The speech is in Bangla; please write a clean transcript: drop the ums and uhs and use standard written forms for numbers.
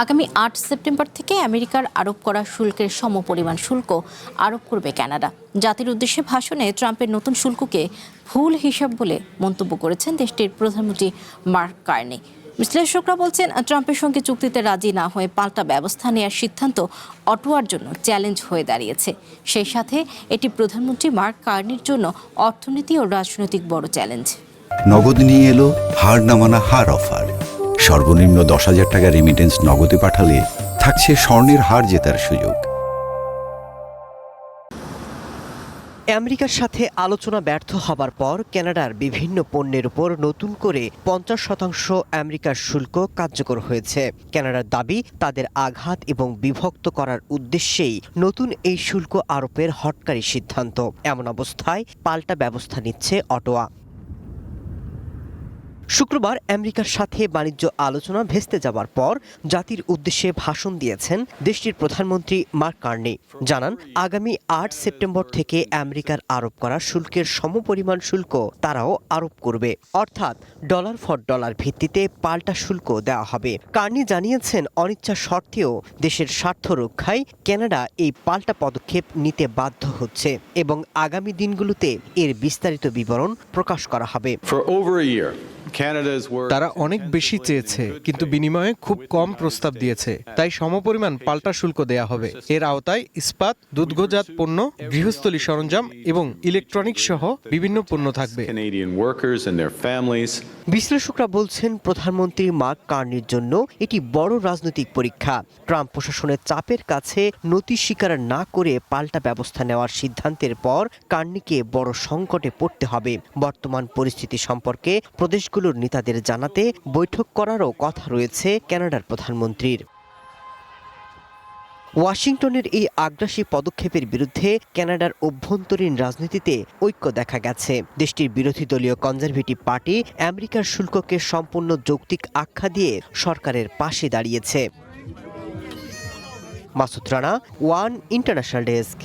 আগামী ৮ সেপ্টেম্বর থেকে আমেরিকার আরোপ করা শুল্কের সমপরিমাণ শুল্ক আরোপ করবে কানাডা। জাতির উদ্দেশ্যে ভাষণে ট্রাম্পের নতুন শুল্ককে ভুল হিসাব বলে মন্তব্য করেছেন দেশটির প্রধানমন্ত্রী মার্ক কার্নি। বিশ্লেষকরা বলছেন, ট্রাম্পের সঙ্গে চুক্তিতে রাজি না হয়ে পাল্টা ব্যবস্থা নেওয়ার সিদ্ধান্ত অটোয়ার জন্য চ্যালেঞ্জ হয়ে দাঁড়িয়েছে। সেই সাথে এটি প্রধানমন্ত্রী মার্ক কার্নির জন্য অর্থনীতি ও রাজনৈতিক বড় চ্যালেঞ্জ। নগদ নিয়ে এলো হার না মানা হার অফার। সর্বনিম্ন 10,000 টাকা রেমিটেন্স নগদে পাঠালে থাকছে স্বর্ণের হার জেতার সুযোগ। আমেরিকার সাথে আলোচনা ব্যর্থ হবার পর কানাডার বিভিন্ন পণ্যের উপর নতুন করে 50% আমেরিকার শুল্ক কার্যকর হয়েছে। কানাডার দাবি, তাদের আঘাত এবং বিভক্ত করার উদ্দেশ্যেই নতুন এই শুল্ক আরোপের হঠকারী সিদ্ধান্ত। এমন অবস্থায় পাল্টা ব্যবস্থা নিচ্ছে অটোয়া। শুক্রবার আমেরিকার সাথে বাণিজ্য আলোচনা ভেস্তে যাবার পর জাতির উদ্দেশ্যে ভাষণ দিয়েছেন দেশটির প্রধানমন্ত্রী মার্ক কার্নি। জানান, আগামী ৮ সেপ্টেম্বর থেকে আমেরিকার আরোপ করা শুল্কের সমপরিমাণ শুল্ক তারাও আরোপ করবে, অর্থাৎ ডলার ফর ডলার ভিত্তিতে পাল্টা শুল্ক দেওয়া হবে। কার্নি জানিয়েছেন, অনিচ্ছা সত্ত্বেও দেশের স্বার্থ রক্ষায় কানাডা এই পাল্টা পদক্ষেপ নিতে বাধ্য হচ্ছে এবং আগামী দিনগুলোতে এর বিস্তারিত বিবরণ প্রকাশ করা হবে। তারা অনেক বেশি চেয়েছে, কিন্তু বিনিময়ে খুব কম প্রস্তাব দিয়েছে, তাই সমপরিমাণ পাল্টা শুল্ক দেয়া হবে। এর আওতায় ইস্পাত, দুগ্ধজাত পণ্য, গৃহস্থলী সরঞ্জাম এবং ইলেকট্রনিক সহ বিভিন্ন পণ্য থাকবে। বিশ্লেষকরা বলছেন, প্রধানমন্ত্রী মার্ক কার্নির জন্য এটি বড় রাজনৈতিক পরীক্ষা। ট্রাম্প প্রশাসনের চাপের কাছে নতি স্বীকার না করে পাল্টা ব্যবস্থা নেওয়ার সিদ্ধান্তের পর কার্নিকে বড় সংকটে পড়তে হবে। বর্তমান পরিস্থিতি সম্পর্কে প্রদেশগুলোর নেতাদের জানাতে বৈঠক করারও কথা রয়েছে কানাডার প্রধানমন্ত্রীর। ওয়াশিংটনের এই আগ্রাসী পদক্ষেপের বিরুদ্ধে কানাডার অভ্যন্তরীণ রাজনীতিতে ঐক্য দেখা গেছে। দেশটির বিরোধী দলীয় কনজারভেটিভ পার্টি আমেরিকার শুল্ককে সম্পূর্ণ যৌক্তিক আখ্যা দিয়ে সরকারের পাশে দাঁড়িয়েছে। Masud Rana, one international desk.